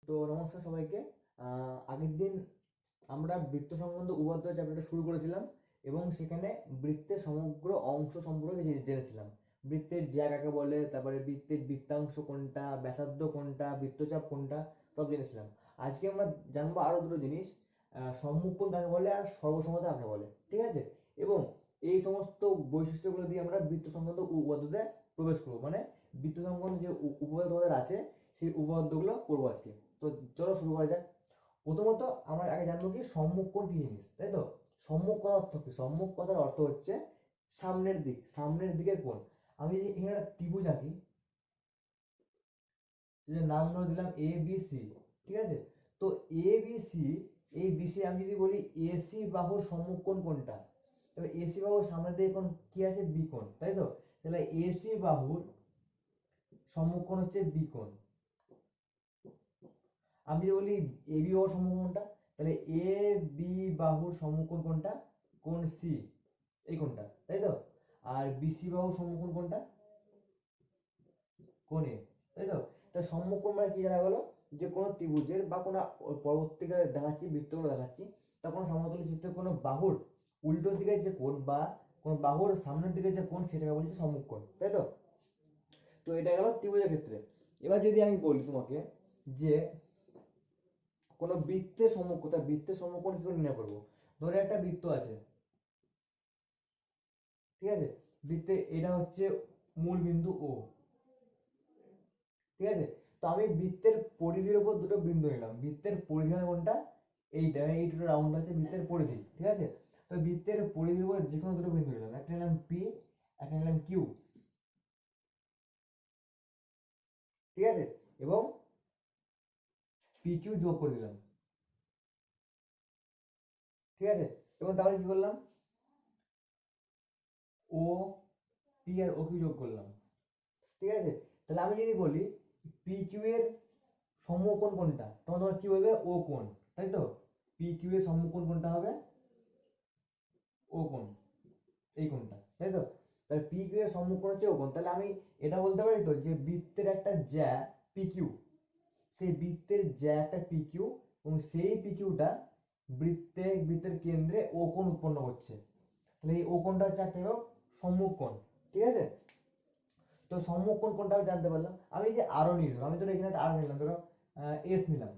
তো নমস্কার সবাইকে। আগের দিন আমরা বৃত্ত সংক্রান্ত উপপাদ্য চ্যাপ্টারটা শুরু করেছিলাম এবং সেখানে বৃত্তের সমগ্র অংশ সম্পর্কে জেনেছিলাম। বৃত্তের জ্যা কাকে বলে, তারপরে বৃত্তের বৃত্তাংশ কোনটা, ব্যাসার্ধ কোনটা, বৃত্তচাপ কোনটা, সব জেনেছিলাম। আজকে আমরা জানবো আরো দুটো জিনিস, সম্মুখ কোণ কাকে বলে আর সর্বসমতা কাকে বলে, ঠিক আছে? এবং এই সমস্ত বৈশিষ্ট্যগুলো দিয়ে আমরা বৃত্ত সংক্রান্ত উপপাদ্যতে প্রবেশ করবো, মানে বৃত্ত সংক্রান্ত যে উপপাদ্য তোমাদের আছে সেই উপপাদ্যগুলো করবো আজকে। তো চলো শুরু করা যাক। প্রথমত আমরা আগে জানবো কি সম্মুখ কোণ কি জিনিস, তাই তো? সম্মুখ কথার অর্থ কি? সম্মুখ কথার অর্থ হচ্ছে সামনের দিক, সামনের দিকের কোণ। আমি যদি এখানে একটা ত্রিভুজ আঁকি, নাম ধরে দিলাম এ বি সি, ঠিক আছে? তো এ বি সি, এই বিসি আমি যদি বলি এসি বাহুর সম্মুখ কোণ কোনটা, তবে এসি বাহুর সামনের দিকে কোণ কি আছে? বি কোণ, তাই তো? তাহলে এসি বাহুর সম্মুখ কোণ হচ্ছে বি কোণ। আমি যদি বলি এ বি বাহুর সম্মুখ কোণটা, তাহলে এ বি বাহুর সম্মুখ কোণ কোনটা? কোণ সি, এই কোণটা, তাই তো? আর বিসি বাহুর সম্মুখ কোণ কোনটা? কোণ এ, তাই তো? তাহলে সম্মুখ কোণ মানে কি জানা গেল? যে কোনো ত্রিভুজের বা কোনো, পরবর্তীকালে দেখাচ্ছি বৃত্তগুলো দেখাচ্ছি, তখন সমতল চিত্রের কোনো বাহুর উল্টো দিকে যে কোণ বা কোনো বাহুর সামনের দিকে যে কোণ সেটাকে বলছে সম্মুখ কোণ, তাই তো? তো এটা গেল ত্রিভুজের ক্ষেত্রে। এবার যদি আমি বলি তোমাকে যে কোনো বৃত্তের সম্মুখতা, বৃত্তের সম্মুখকোণ কি করে নির্ণয় করবো? ধরে একটা বৃত্ত আছে, ঠিক আছে? বৃত্তে এটা হচ্ছে মূল বিন্দু ও, ঠিক আছে? তো আমি বৃত্তের পরিধির উপর দুটো বিন্দু নিলাম। বৃত্তের পরিধি মানে কোনটা? এইটা, এই দুটো রাউন্ড আছে বৃত্তের পরিধি, ঠিক আছে? তো বৃত্তের পরিধির উপর যে কোনো দুটো বিন্দু নিলাম, একটা নিলাম পি, একটা নিলাম কিউ, ঠিক আছে? এবং পি কিউ যোগ করে দিলাম, ঠিক আছে? এবং তারপরে কি করলাম? O P R O Q যোগ করলাম, ঠিক আছে? তাহলে আমি যদি বলি পি কিউ এর সম্মুখকোণ কোনটা, তখন তোমার কি হবে? ও কোণ, তাই তো? পি কিউ এর সম্মুখকোণ কোনটা হবে? ও কোণ, এই কোণটা, তাই তো? তাহলে পি কিউ এর সম্মুখকোণ হচ্ছে ও কোণ। তাহলে আমি এটা বলতে পারি তো যে বৃত্তের একটা জ্যা পি কিউ, সেই বৃত্তের জ্যা একটা পি কিউ, এবং সেই পি কিউটা বৃত্তের কেন্দ্রে ও কোণ উৎপন্ন করছে। তাহলে এই ও কোণটা হচ্ছে একটা সম্মুখকোণ, ঠিক আছে? তো সম্মুখ কোণ কোনটা আমি জানতে পারলাম। আমি যে আরো নিয়ে ধরো, আমি ধরো এখানে একটা আরো নিলাম, ধরো এস নিলাম,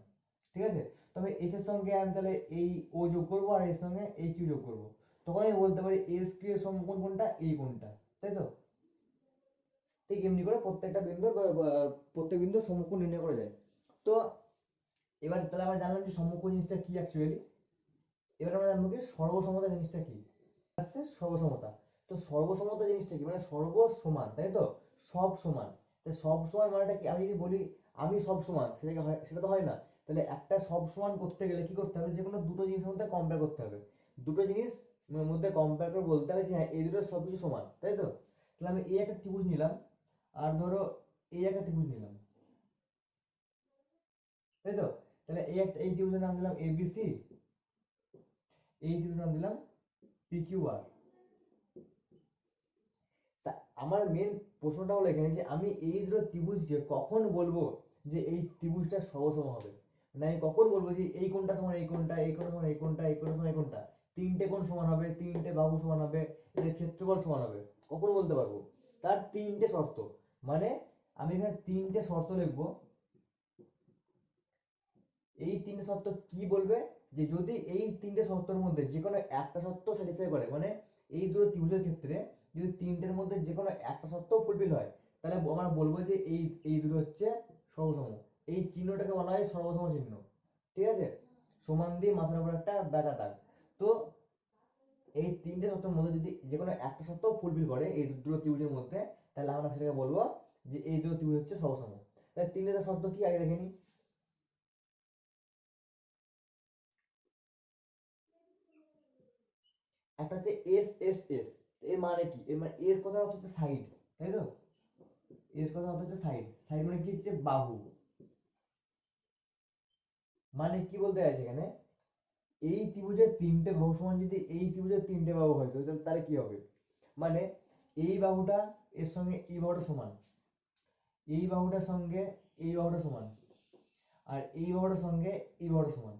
ঠিক আছে? তবে এস এর সঙ্গে আমি তাহলে এই ও যোগ করবো আর এর সঙ্গে এই কিউ যোগ করবো, তখন আমি বলতে পারি এস কিউ এর সম্মুখ কোণ কোনটা? এই কোণটা, তাই তো? ঠিক এমনি করে প্রত্যেকটা বিন্দুর প্রত্যেক বিন্দুর সম্মুখ কোণ নির্ণয় করা যায়। তো এবার তাহলে আমরা জানলাম যে সম্মুখ কোণ জিনিসটা কি অ্যাকচুয়ালি। এবার আমরা জানবো কি সর্বসমতা জিনিসটা কি। আসছে সর্বসমতা। তো সর্বসমতা জিনিসটা কি? মানে সর্ব সমান, তাই তো? সব সমান। তাই সব সমান মানেটা কি? আমি যদি বলি আমি সব সমান, সেটা কি হয়? সেটা তো হয় না। তাহলে একটা সব সমান করতে গেলে কি করতে হবে? যে কোনো দুটো জিনিসের মধ্যে কম্পেয়ার করতে হবে। দুটো জিনিস মধ্যে কম্পেয়ার করে বলতে হবে যে হ্যাঁ এই দুটো সবকিছু সমান, তাই তো? তাহলে আমি এই একটা ত্রিভুজ নিলাম আর ধরো এই একটা ত্রিভুজ নিলাম, তাই তো? তাহলে এই ত্রিভুজের নাম দিলাম এবিসি, এই ত্রিভুজের নাম দিলাম পিকিউআর। তা আমার মেন প্রশ্নটা হলো এখানে যে আমি এই দুটো ত্রিভুজকে কখন বলবো যে এই ত্রিভুজটা সহসম হবে? মানে আমি কখন বলবো যে এই কোণটা সমান এই কোণটা, এই কোণটা সমান এই কোণটা, এই কোণটা সমান এই কোণটা, তিনটে কোণ সমান হবে, তিনটে বাহু সমান হবে, এদের ক্ষেত্রফল সমান হবে, কখন বলতে পারবো? তার তিনটে শর্ত, মানে আমি এখানে তিনটে শর্ত লিখবো। এই তিনটে শর্ত কি বলবে? যে যদি এই তিনটে শর্তের মধ্যে যে কোনো একটা শর্ত স্যাটিসফাই করে, মানে এই দুটো ত্রিভুজের ক্ষেত্রে যদি তিনটের মধ্যে যে কোনো একটা শর্ত ফুলফিল হয়, তাহলে আমরা বলবো যে এই দুটো হচ্ছে সহসম। এই চিহ্নটাকে বলা হয় সর্বসম চিহ্ন, ঠিক আছে? সমান দিয়ে মাথার উপর একটা ব্যাকা দাগ। তো এই তিনটে শর্তের মধ্যে যদি যে কোনো একটা শর্ত ফুলফিল করে এই দুটো ত্রিভুজের মধ্যে, তাহলে আমরা সেটাকে বলবো যে এই দুটো ত্রিভুজ হচ্ছে সহসম। তাহলে তিনটে শর্ত কি আগে দেখে নিই। একটা হচ্ছে এস এস এস, এর মানে কি? এর মানে এস কথার অর্থ হচ্ছে সাইড, তাই তো? এস কথার অর্থ হচ্ছে সাইড। সাইড মানে কি হচ্ছে? বাহু। মানে কি বলতে চাইছে এখানে? এই ত্রিভুজের তিনটে বাহু সমান যদি এই ত্রিভুজের তিনটে বাহু হয় তো তাহলে কি হবে? মানে এই বাহুটা এর সঙ্গে এই বাহুটা সমান, এই বাহুটার সঙ্গে এই বাহুটা সমান, আর এই বাহুটার সঙ্গে এই বাহুটা সমান,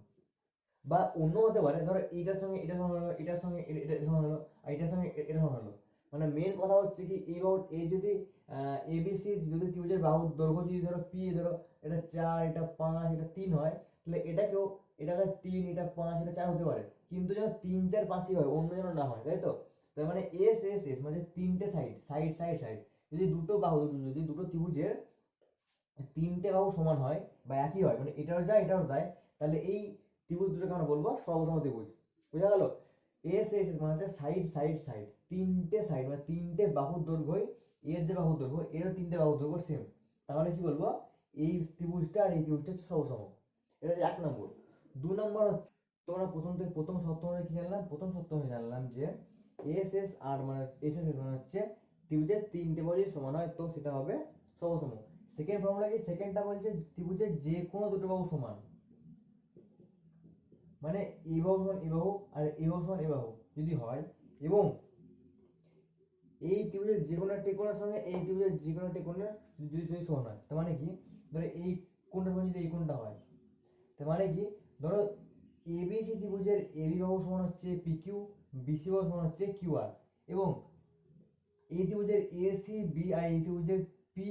বা অন্য হতে পারে, ধরো এইটার সঙ্গে এটা সমান হলো, এটার সঙ্গে এটা সমান হলো, আর এটার সঙ্গে এটা সমান হলো। মানে মেন কথা হচ্ছে কি, এই বাহু এই যদি এবিসি যদি ত্রিভুজের বাহুর দৈর্ঘ্য যদি ধরো পি, ধরো এটা 4, এটা 5, এটা 3 হয়, তাহলে এটাকেও এটাকে 3, এটা 5, এটা 4 হতে পারে, কিন্তু যেন 3, 4, 5ই হয়, অন্য যেন না হয়, তাই তো? তার মানে এস এস এস মানে তিনটে সাইড সাইড সাইড সাইড, যদি দুটো বাহু যদি দুটো ত্রিভুজের তিনটে বাহু সমান হয় বা একই হয়, মানে এটাও যায় এটাও যায়, তাহলে এই ত্রিভুজ দুটোকে আমরা বলবো সর্বসম ত্রিভুজ। বোঝা গেল? এস এস এস মানে হচ্ছে সাইড সাইড সাইড, তিনটে সাইড মানে তিনটে বাহুর দৈর্ঘ্যই, এর যে বাহুর দৈর্ঘ্য এরও তিনটে বাহুর দৈর্ঘ্য সেম, তাহলে কি বলবো, এই ত্রিভুজটা আর এই ত্রিভুজটা হচ্ছে সর্বসম। এটা হচ্ছে 1 নম্বর। 2 নম্বর হচ্ছে, তোমরা প্রথম সূত্র মানে কি জানলাম, প্রথম সূত্র হচ্ছে জানলাম যে এস এস আর মানে এস এস এস মানে হচ্ছে ত্রিভুজের তিনটে বাহু যদি সমান হয় তো সেটা হবে সর্বসম। সেকেন্ড ফর্মুলা কি, সেকেন্ডটা বলছে ত্রিভুজের যে কোনো দুটো বাহু সমান, মানে এই বাহু সমান এই বাহু আর এই বাহু সমান এই বাহু যদি হয়, এবং এই ত্রিভুজের যে কোনো একটি কোণের সঙ্গে এই ত্রিভুজের যে কোনো একটি কোণের যদি যদি সমান হয়, তার মানে কি, ধরো এই কোণটা সমান যদি এই কোণটা হয়, তার মানে কি, ধরো এবিসি ত্রিভুজের এবি বাহু সমান হচ্ছে পিকিউ, বিসি বাহু সমান হচ্ছে কিউআর, এবং এই ত্রিভুজের এসি বি আর এই ত্রিভুজের পি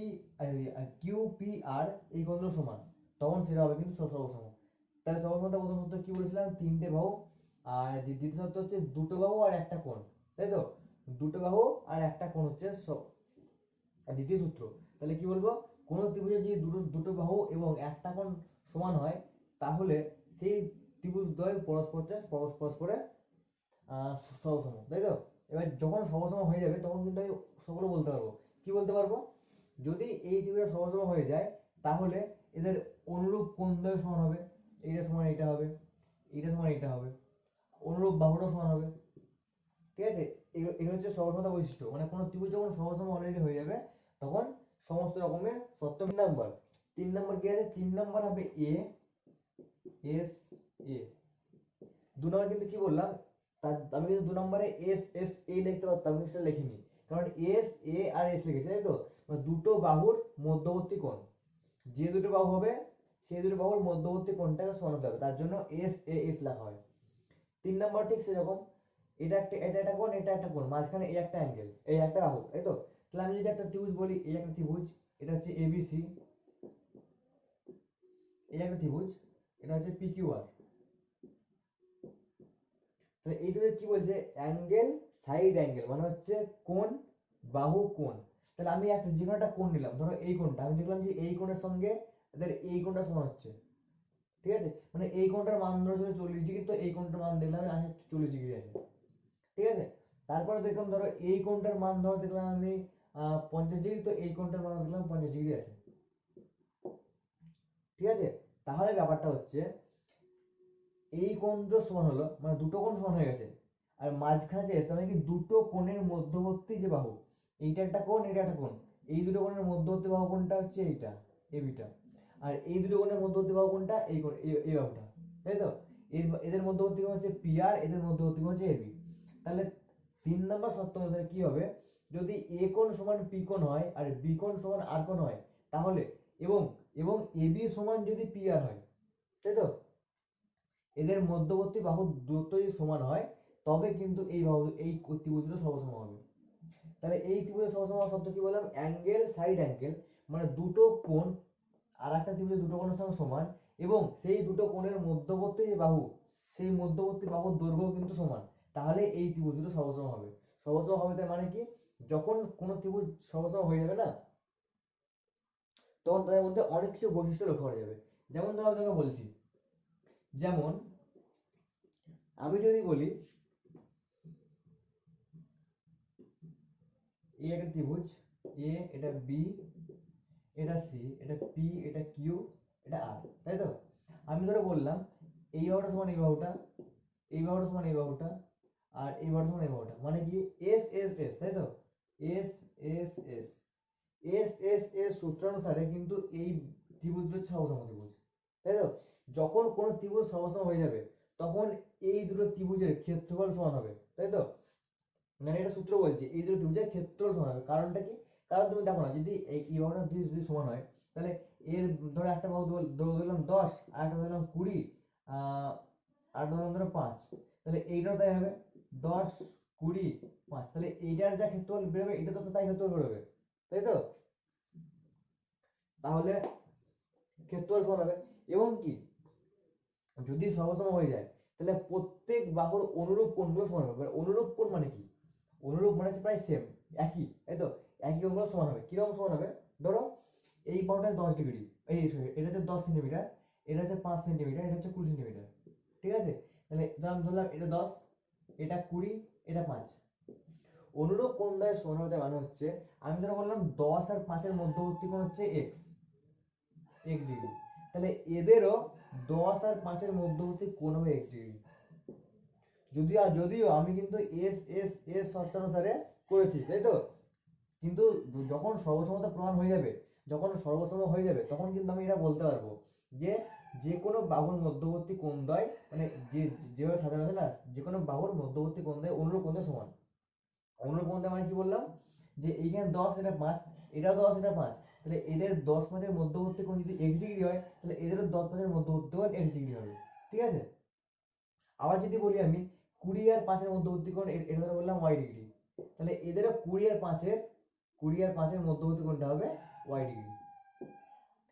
কিউ পি আর এই কোণগুলো সমান, তখন সেটা হবে কিন্তু সর্বসম। তাহলে সর্বসমতা প্রথম সূত্র কি বলেছিলাম, তিনটে বাহু, আর দ্বিতীয় সূত্র হচ্ছে দুটো বাহু আর একটা কোণ, তাই তো? দুটো বাহু আর একটা কোণ হচ্ছে দ্বিতীয় সূত্র। তাহলে কি বলবো, কোন ত্রিভুজের যদি দুটো বাহু এবং একটা কোণ সমান হয়, তাহলে সেই ত্রিভুজ দ্বয় পরস্পরে সহসম, তাই তো? এবার যখন সহসম হয়ে যাবে তখন কিন্তু আমি সেগুলো বলতে পারবো। কি বলতে পারবো, যদি এই ত্রিভুজ সহসম হয়ে যায়, তাহলে এদের অনুরূপ কোণদ্বয় সমান হবে, এইটা সমান এইটা হবে, এইটা সমান এইটা হবে, অনুরূপ বাহুটাও সমান হবে। ঠিক আছে? এগুলো হচ্ছে সহসমতা বৈশিষ্ট্য, মানে কোনো ত্রিভুজ যখন সহসম অলরেডি হয়ে যাবে তখন সমস্ত রকমের সত্য। 3 নম্বর কি আছে, 3 নম্বর হবে এ এস এ। 2 নম্বর কিন্তু কি বললাম, আমি কিন্তু 2 নম্বরে এস এস এ লিখতে পারতাম, কিন্তু সেটা লিখিনি, কারণ এস এ আর এস লিখেছি, তাই তো? মানে দুটো বাহুর মধ্যবর্তী কোণ, যে দুটো বাহু হবে সেই দুটো বাহুর মধ্যবর্তী কোণটাকে সমান হতে হবে, তার জন্য এস এ এস লেখা হয়। 3 নম্বর ঠিক সেরকম, এটা একটা কোণ, এটা একটা কোণ, মাঝখানে এই একটা অ্যাঙ্গেল, এই একটা বাহু, তাই তো? তাহলে আমি যদি একটা ত্রিভুজ বলি, এই একটা ত্রিভুজ, এটা হচ্ছে এবিসি, এই একটা ত্রিভুজ, এটা হচ্ছে পিকিউআর। তাহলে এই দুটো কি বলছে, অ্যাঙ্গেল সাইড অ্যাঙ্গেল মানে হচ্ছে কোণ বাহু কোণ। তাহলে আমি একটা যে কোনো একটা কোণ নিলাম, ধরো এই কোণটা, আমি দেখলাম যে এই কোণের সঙ্গে এদের এই কোণটা সমান হচ্ছে, ঠিক আছে? মানে এই কোণটার মান ধরো ছিল 40 ডিগ্রি, তো এই কোণটার মান দেখলাম আছে 40 ডিগ্রি আছে, ঠিক আছে? তারপরে দেখলাম ধরো এই কোণটার মান ধরো দেখলাম আমি 50 ডিগ্রি, তো এই কোণটার মান দেখলাম 50 ডিগ্রি আছে, ঠিক আছে? তাহলে ব্যাপারটা হচ্ছে, এই কোণটা সমান হলো, মানে দুটো কোণ সমান হয়ে গেছে, আর মাঝখানে যে তার মানে কি দুটো কোণের মধ্যবর্তী যে বাহু, এইটা একটা কোণ এটা একটা কোণ, এই দুটো কোণের মধ্যবর্তী বাহু কোণটা হচ্ছে এইটা এবিটা, আর এই দুটো কোণের মধ্যবর্তী বাহু কোণটা এই কোণ এই বাহুটা, তাই তো? এদের মধ্যবর্তী কোণ হচ্ছে পি আর, এদের মধ্যবর্তী কোণ হচ্ছে এবি। তাহলে 3 নম্বর শর্ত অনুসারে কি হবে, যদি এ কোণ সমান পি কোণ হয় আর বি কোণ সমান আর কোণ হয়, তাহলে এবং এবং এবি সমান যদি পি আর হয়, তাই তো? এদের মধ্যবর্তী বাহুর দূরত্ব যদি সমান হয়, তবে কিন্তু এই ত্রিভুজটা সর্বসম হবে। তাহলে এই ত্রিভুজের সর্বসম হওয়ার শর্ত কি বললাম, অ্যাঙ্গেল সাইড অ্যাঙ্গেল, মানে দুটো কোণ আর একটা ত্রিভুজের দুটো কোণের সঙ্গে সমান, এবং সেই দুটো কোণের মধ্যবর্তী যে বাহু, সেই মধ্যবর্তী বাহুর দৈর্ঘ্য কিন্তু সমান, তাহলে এই ত্রিভুজ দুটো সর্বসম হবে। সর্বসম হবে তার মানে কি, যখন কোনো ত্রিভুজ সর্বসম হয়ে যাবে না, তখন তাদের মধ্যে অনেক কিছু বৈশিষ্ট্য লক্ষ্য করা যাবে। যেমন ধরো আপনাকে বলছি, যেমন আমি যদি বলি এ একটা ত্রিভুজ, এ এটা বি, এটা সি, এটা পি, এটা কিউ, এটা আর, তাই তো? আমি ধরে বললাম এই বাহুটা সমান এই বাহুটা, এই বাহুটা সমান এই বাহুটা, আর এই বাহুটা সমান এই বাহুটা, মানে কি এস এস এস, তাই তো? S S S S S S সূত্রানুসারে কিন্তু এই ত্রিভুজটা হচ্ছে সর্বসম ত্রিভুজ, তাই তো? যখন কোন ত্রিভুজ সর্বসম হয়ে যাবে, তখন এই দুটো ত্রিভুজের ক্ষেত্রফল সমান হবে, তাই তো? মানে এটা সূত্র বলছে এই দুটো ত্রিভুজের ক্ষেত্রফল সমান হবে। কারণটা কি, কারণ তুমি দেখো না, যদি এই বাহুটা যদি সমান হয়, তাহলে এর ধরো একটা বাহু ধরলাম 10, আর একটা ধরলাম 20, আর ধরলাম ধরো 5, তাহলে এইটাও তাই হবে 10, 20, 5, তাহলে এইটার যা ক্ষেত্রফল বেরোবে এটা তো তাই ক্ষেত্রফল বেরোবে, তাই তো? তাহলে ক্ষেত্রফল সমান হবে। এবং কি যদি সম হয়ে যায় তাহলে প্রত্যেক বাহুর অনুরূপ কোণগুলো সমান হবে। অনুরূপ কোণ মানে কি? অনুরূপ মানে হচ্ছে প্রায় সেম, একই, তাই তো? একই কোণগুলো সমান হবে। কিরকম সমান হবে? ধরো এই বাহুটা 10 ডিগ্রি, এই এটা হচ্ছে 10 সেন্টিমিটার, এটা হচ্ছে 5 সেন্টিমিটার, এটা হচ্ছে 20 সেন্টিমিটার, ঠিক আছে? তাহলে ধরলাম এটা 10, এটা 20, এটা 5। অনুরূপ কোণ দ্বয়ের সমান হতে মানে হচ্ছে, আমি ধরো বললাম 10 আর 5 এর মধ্যবর্তী কোণ হচ্ছে x ডিগ্রি, তাহলে এদেরও 10 আর 5 এর মধ্যবর্তী কোণ হবে x ডিগ্রি। যদিও আমি কিন্তু এস এস এস শর্তানুসারে করেছি, তাই তো? কিন্তু যখন সর্বসমতা প্রমাণ হয়ে যাবে, তখন কিন্তু আমি এটা বলতে পারবো যে যে কোনো বাহুর মধ্যবর্তী কোণদ্বয়, মানে যেভাবে সাজানো আছে না, যে কোনো বাহুর মধ্যবর্তী কোণদ্বয় অনুরূপ কোণদ্বয় সমান। অনুরূপ কোণদ্বয় মানে কি বললাম? যে এইখানে 10, এটা 5, এটাও 10, এটা 5, তাহলে এদের 10, 5 এর মধ্যবর্তী কোণ যদি x ডিগ্রি হয়, তাহলে এদেরও 10, 5 এর মধ্যবর্তী কোণ x ডিগ্রি হবে, ঠিক আছে? আবার যদি বলি আমি 20 আর 5 এর মধ্যবর্তী কোণ, এটা ধরে বললাম y ডিগ্রি, তাহলে এদেরও 20 আর 5 এর মধ্যবর্তী কোণটা হবে y ডিগ্রি,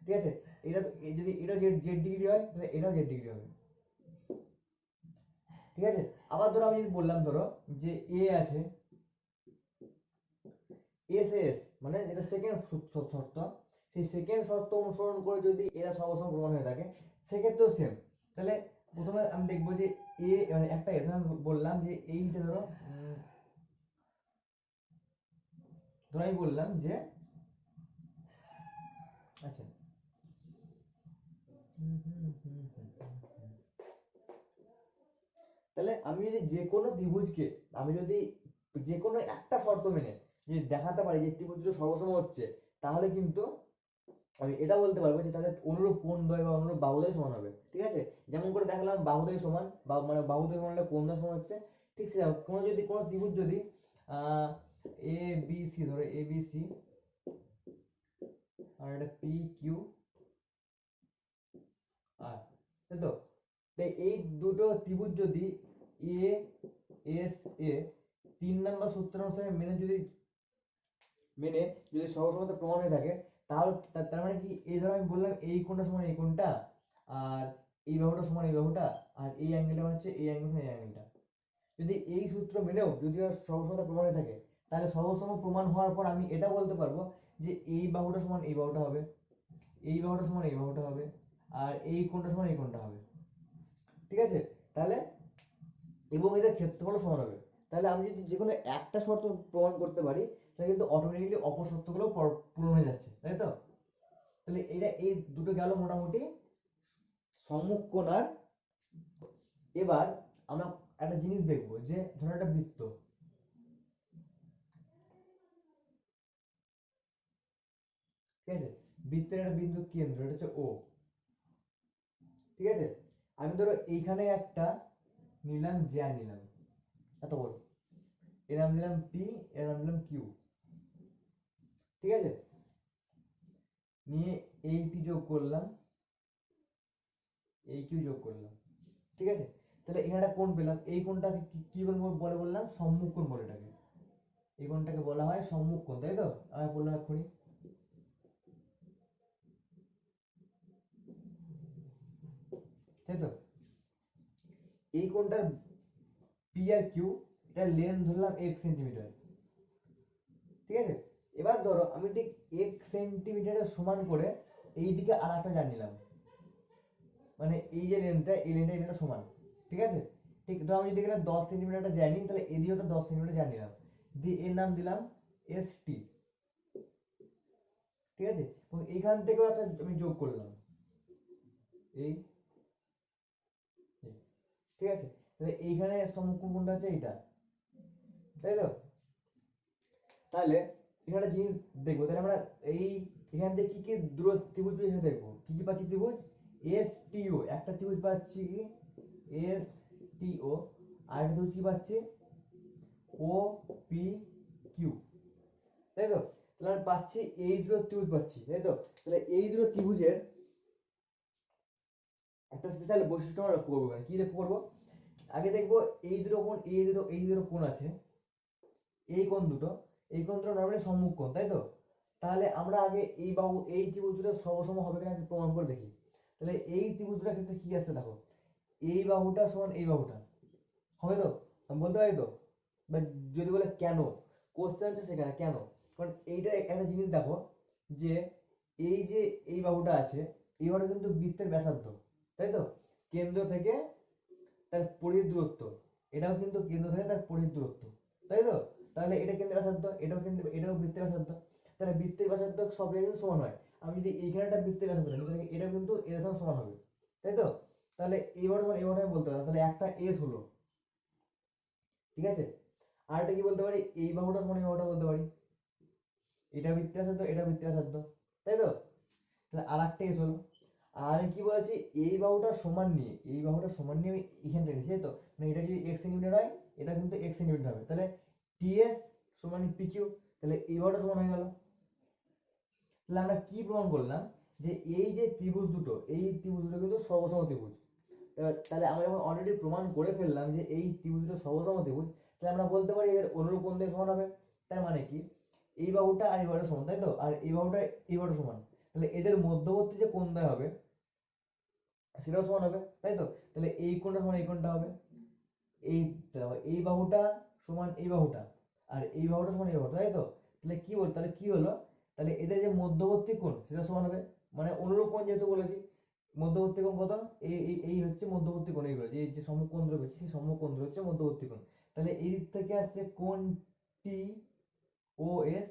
ঠিক আছে? এটা যদি এটা z ডিগ্রি হয় তাহলে এটাও z ডিগ্রি হবে, ঠিক আছে? আবার ধরো আমি যদি বললাম ধরো যে a আছে, এস মানে এটা সেকেন্ড শর্ত, সেই সেকেন্ড শর্ত অনুসরণ করে যদি এরা সর্বসম প্রমাণ হয়ে থাকে, সেক্ষেত্রেও সেম। তাহলে প্রথমে আমি দেখবো যে এ, মানে একটা আমি বললাম যে এইটা ধরো আমি বললাম যে আচ্ছা তাহলে আমি যদি যে কোনো ত্রিভুজকে, আমি যদি যে কোনো একটা শর্ত মেনে যদি দেখাতে পারি যে ত্রিভুজ দুটো সর্বসম হচ্ছে, তাহলে কিন্তু আমি এটা বলতে পারবো যে তাদের অনুরূপ কোণদ্বয় বা অনুরূপ বাহুদ্বয় সমান হবে, ঠিক আছে? যেমন করে দেখালাম বাহুদ্বয় সমান, বা মানে বাহুদ্বয় সমান হলে কোণদ্বয় সমান হচ্ছে, ঠিক সেরকম কোনো ত্রিভুজ যদি এ বি সি, ধরো এ বি সি, আর এটা পি কিউ আর, তাই তো? তাই এই দুটো ত্রিভুজ যদি এ এস এ 3 নম্বর সূত্র অনুসারে মেনে যদি সহসমতা প্রমাণ হয়ে থাকে, তাহলে তার মানে কি, এই ধরো আমি বললাম এই কোণটা সমান এই কোণটা, আর এই বাহুটা সমান এই বাহুটা, আর এই অ্যাঙ্গেলটা মানে হচ্ছে এই অ্যাঙ্গেল এই অ্যাঙ্গেলটা, যদি এই সূত্র মেনেও যদি সহসমতা প্রমাণ হয়ে থাকে, তাহলে সহসম প্রমাণ হওয়ার পর আমি এটা বলতে পারবো যে এই বাহুটা সমান এই বাহুটা হবে, এই বাহুটা সমান এই বাহুটা হবে, আর এই কোণটা সমান এই কোণটা হবে, ঠিক আছে? তাহলে এবং এদের ক্ষেত্রফল সমান হবে। তাহলে আমি যদি যে কোনো একটা শর্ত প্রমাণ করতে পারি, তাহলে কিন্তু অটোমেটিক্যালি অপর শর্তগুলো পূরণ হয়ে যাচ্ছে, তাই তো? তাহলে এই দুটো গেল মোটামুটি সম্মুখ কোণ আর। এবার আমরা একটা জিনিস দেখবো যে ধরো একটা বৃত্ত, ঠিক আছে? বৃত্তের একটা বিন্দু কেন্দ্র, এটা হচ্ছে ও, ঠিক আছে? আমি ধরো এইখানে একটা নিলাম, জ্যা নিলাম এত বড়, এর নাম দিলাম পি, এর নাম দিলাম কিউ, ঠিক আছে? নিয়ে এই পি যোগ করলাম, এই কিউ যোগ করলাম, ঠিক আছে? তাহলে এখানে একটা কোণ পেলাম, এই কোণটাকে কি কোণ বলে বললাম? সম্মুখ কোণ বলে এটাকে। এই কোণটাকে বলা হয় সম্মুখ কোণ, তাই তো? আমি বললাম এক্ষুনি, তাই তো? এই কোণটার পি আর কিউ, এটা লেন্থ ধরলাম 1 সেন্টিমিটার, ঠিক আছে? এবার ধরো আমি ঠিক 1 সেন্টিমিটারের সমান করে এই দিকে আর একটা জানি নিলাম, মানে এই যে লেন্থটা, এই লেন্থটা সমান, ঠিক আছে? ঠিক ধরো আমি যদি এখানে 10 সেন্টিমিটারটা জানি, তাহলে এদিকে ওটা 10 সেন্টিমিটার জানি নিলাম, দিয়ে এর নাম দিলাম এস টি, ঠিক আছে? এবং এইখান থেকেও একটা আমি যোগ করলাম, এই এই, ঠিক আছে? তাহলে এইখানে সম্মুখ কোণটা হচ্ছে এইটা, তাই তো? তাহলে এখানে একটা জিনিস দেখবো, তাহলে আমরা এই এখান থেকে কি কি দূর ত্রিভুজ পেয়েছি দেখবো, কি কি পাচ্ছি ত্রিভুজ? এস টি ও, একটা ত্রিভুজ পাচ্ছি কি এস টি ও, আর একটা ত্রিভুজ কি পাচ্ছি ও পি কিউ, তাই তো? তাহলে আমি পাচ্ছি এই দুটো ত্রিভুজ পাচ্ছি, তাই তো? তাহলে এই দুটো ত্রিভুজের একটা স্পেশাল বৈশিষ্ট্য আমরা লক্ষ্য করবো। কি লক্ষ্য করবো? আগে দেখবো এই দুটো কোণ, এই দুটো কোণ আছে, এই কোণ দুটো, এই কোণ দুটো নরমালি সম্মুখ কোণ, তাই তো? তাহলে আমরা আগে এই বাহু, এই ত্রিভুজ দুটো সম হবে কিনা প্রমাণ করে দেখি। তাহলে এই ত্রিভুজ দুটোর ক্ষেত্রে কি আসছে দেখো, এই বাহুটা সমান এই বাহুটা হবে তো? আমি বলতে পারি তো? বাট যদি বলে কেন, কোশ্চেন হচ্ছে সেখানে কেন, কারণ এইটা একটা জিনিস দেখো যে এই যে এই বাহুটা আছে, এই বাহুটা কিন্তু বৃত্তের ব্যাসার্ধ, তাই তো? কেন্দ্র থেকে তার পরিধির দূরত্ব, এটাও কিন্তু কেন্দ্র থেকে তার পরিধির দূরত্ব, তাই তো? তাহলে এটা কেন্দ্রের ব্যাসার্ধ, এটাও কিন্তু, এটাও বৃত্তের ব্যাসার্ধ। তাহলে বৃত্তের ব্যাসার্ধ সব জায়গায় কিন্তু সমান হয়। আমি যদি এইখানে একটা বৃত্তের ব্যাসার্ধ নিই, তাহলে এটা কিন্তু এর সঙ্গে সমান হবে, তাই তো? তাহলে এইবারটা সমান এইবারটা আমি বলতে পারি, তাহলে একটা এস হলো, ঠিক আছে? আর এটা কি বলতে পারি, এই বাহুটা সমান এই বাহুটা বলতে পারি, এটা বৃত্তের ব্যাসার্ধ, এটা বৃত্তের ব্যাসার্ধ, তাই তো? তাহলে আর একটা এস হলো। আর আমি কি বলেছি, এই বাহুটা সমান নিয়ে, এই বাহুটা সমান নিয়ে আমি এখানটা নিয়েছি, তাই তো? মানে এটা যদি x সেন্টিমিটার হয়, এটা কিন্তু x সেন্টিমিটার হবে, তাহলে ts সমান pq, তাহলে এই বাহুটা সমান হয়ে গেল। তাহলে আমরা কি প্রমাণ করলাম, যে এই যে ত্রিভুজ দুটো, এই ত্রিভুজ দুটো কিন্তু সর্বসম ত্রিভুজ। তাহলে আমরা যখন অলরেডি প্রমাণ করে ফেললাম যে এই ত্রিভুজ দুটো সর্বসম ত্রিভুজ, তাহলে আমরা বলতে পারি এদের অনুরূপ কোণ দিয়ে সমান হবে। তার মানে কি, এই বাহুটা আর এই বাহুটা সমান, তাই তো? আর এই বাহুটা এই বাহুটা সমান, তাহলে এদের মধ্যবর্তী যে কোণটা হবে সেটাও সমান হবে, তাই তো? তাহলে এই কোণটা সমান এই কোণটা হবে, এই দেখো, এই বাহুটা সমান এই বাহুটা, আর এই বাহুটা সমান এই বাহুটা, তাই তো? তাহলে কি বল, তাহলে কি হলো, তাহলে এদের যে মধ্যবর্তী কোণ সেটা সমান হবে, মানে অনুরূপ কোণ যেহেতু বলেছি। মধ্যবর্তী কোণ কত? এই এই এই হচ্ছে মধ্যবর্তী কোণ, এইগুলো যে যে সমকোণ দ্বয় হচ্ছে, সেই সমকোণ দ্বয় হচ্ছে মধ্যবর্তী কোণ। তাহলে এই দিক থেকে আসছে কোণ টি ও এস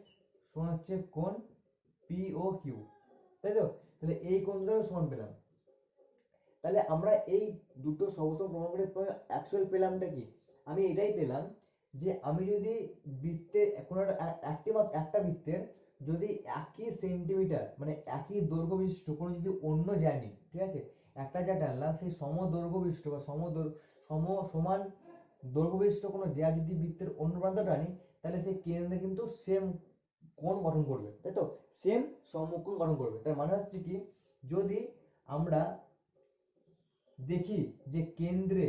সমান হচ্ছে কোণ পি ও কিউ, তাই তো? তাহলে এই কোণ দুটো সমান পেলাম। তাহলে আমরা এই দুটো সহসম প্রমাণ করে অ্যাকচুয়াল পেলামটা কি? আমি এটাই পেলাম যে আমি যদি বৃত্তে কোনো একটা বৃত্তের যদি একই সেন্টিমিটার মানে একই দৈর্ঘ্য বিশিষ্ট কোনো যদি অন্য জানি, ঠিক আছে, একটা যা টানলাম সেই সম দৈর্ঘ্য বিশিষ্ট বা সমান দৈর্ঘ্য বিশিষ্ট কোনো জ্যা যদি বৃত্তের অন্য প্রান্ত টানি, তাহলে সেই কেন্দ্রে কিন্তু সেম কোণ গঠন করবে, তাই তো? সেম সমকোণ গঠন করবে। তার মানে হচ্ছে কি, যদি আমরা দেখি যে কেন্দ্রে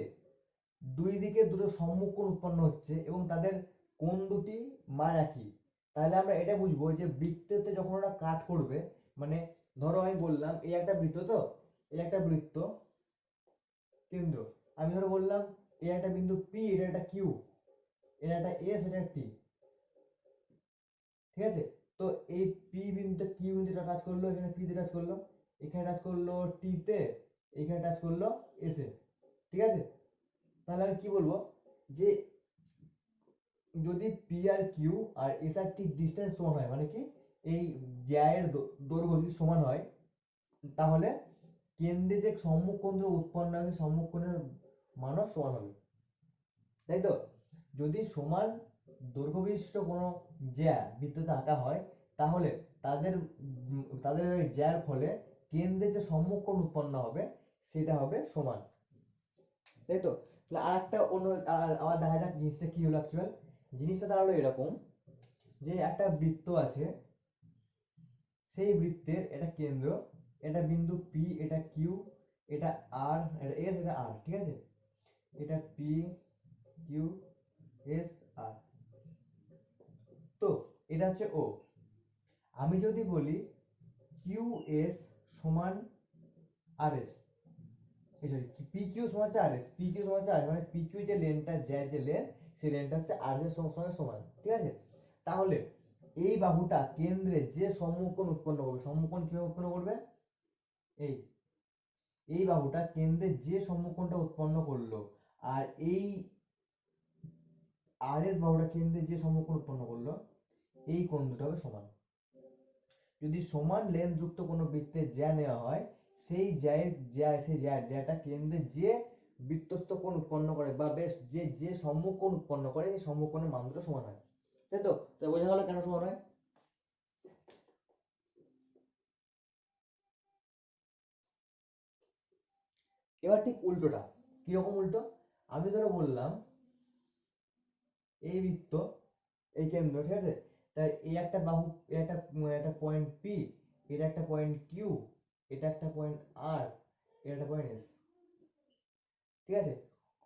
দুই দিকে দুটো সম্মুখ উৎপন্ন হচ্ছে এবং তাদের কোণ দুটি মান একই, তাহলে আমরা এটা বুঝবো যে বৃত্তেতে যখন ওরা কাট করবে, মানে ধরো আমি বললাম এই একটা বৃত্ত, তো এই একটা বৃত্ত কেন্দ্র, আমি ধরো বললাম এই একটা বিন্দু পি, এটা একটা কিউ, এটা একটা এস, এটা টি, ঠিক আছে? তো এই পি বিন্দুতে কিউ বিন্দুটা টাচ করলো, এখানে পি তে টাচ করলো, এখানে টাচ করলো টি তে, এখানে টাচ করলো এস এ, ঠিক আছে? তাহলে আমি কি বলবো, যে যদি P R Q R S আর টি ডিস্টেন্স সমান হয়, মানে কি এই জ্যায়ের দৈর্ঘ্য যদি সমান হয়, তাহলে কেন্দ্রে যে সম্মুখ কোণ উৎপন্ন হবে সম্মুখ কোণের মানও সমান হবে, তাই তো? যদি সমান দৈর্ঘ্য বিশিষ্ট কোনো জ্যা বৃত্ততে আঁকা হয়, তাহলে তাদের তাদের জ্যার ফলে কেন্দ্রে যে সম্মুখ কোণ উৎপন্ন হবে সেটা হবে সমান, তাই তো? তাহলে আর একটা অন্য আবার দেখা যাক জিনিসটা কি হলো অ্যাকচুয়াল। জিনিসটা দাঁড়ালো এরকম, যে একটা বৃত্ত আছে, সেই বৃত্তের এটা কেন্দ্র, এটা বিন্দু পি, এটা কিউ, এটা আর, এটা এস, এটা আর, ঠিক আছে? এটা পি কিউ এস আর, তো এটা হচ্ছে ও। আমি যদি বলি কিউ এস সমান আর এস, সরি, পি কিউ সমান হচ্ছে আর এস, পি কিউ সমান হচ্ছে আর, মানে পি কিউ যে লেনটা যায়, যে লেন, সেই লেনটা হচ্ছে আর এর সঙ্গে সমান, ঠিক আছে? তাহলে এই বাহুটা কেন্দ্রে যে সম্মুখকোণ উৎপন্ন করবে, সম্মুখকোণ কিভাবে উৎপন্ন করবে, এই এই বাহুটা কেন্দ্রে যে সম্মুখকোণটা উৎপন্ন করলো, আর এই আর এস বাহুটা কেন্দ্রে যে সম্মুখকোণ উৎপন্ন করলো, এই কোণ দুটো হবে সমান। যদি সমান লেন যুক্ত কোনো বৃত্তের জ্যা নেওয়া হয়, সেই জ্যাটা কেন্দ্রে যে বৃত্তস্থ কোণ উৎপন্ন করে বা বেশ যে যে সম্মুখ কোণ উৎপন্ন করে, সেই সম্মুখ কোণের মান দুটো সমান হয়, তাই তো? বোঝা গেল কেন সমান হয়। এবার ঠিক উল্টোটা, কিরকম উল্টো? আমি ধরো বললাম এই বৃত্ত, এই কেন্দ্র, ঠিক আছে? তাই এই একটা বাহু, একটা একটা পয়েন্ট পি, এটা একটা পয়েন্ট কিউ, এটা একটা পয়েন্ট আর, এটা একটা পয়েন্ট এস। ঠিক আছে,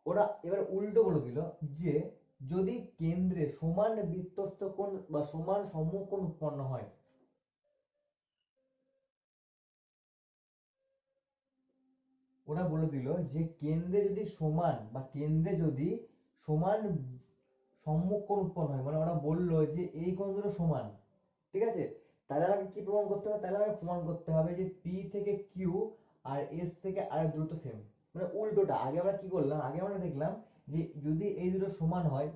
ওরা এবার উল্টো বলে দিল যে যদি কেন্দ্রে সমান বৃত্তস্থ কোণ বা সমান সমকোণ উৎপন্ন হয়, ওরা বলে দিল যে কেন্দ্রে যদি সমান বা কেন্দ্রে যদি সমান সমকোণ উৎপন্ন হয়, মানে ওরা বললো যে এই কোণ দুটো সমান, ঠিক আছে, তাহলে আমাকে কি প্রমাণ করতে হবে? তাহলে আমাকে প্রমাণ করতে হবে যে পি থেকে কিউ আর এস থেকে আর দূরত্ব সেম। মানে উল্টোটা, আগে আমরা কি করলাম, আগে আমরা দেখলাম যে যদি এই দুটো সমান হয়,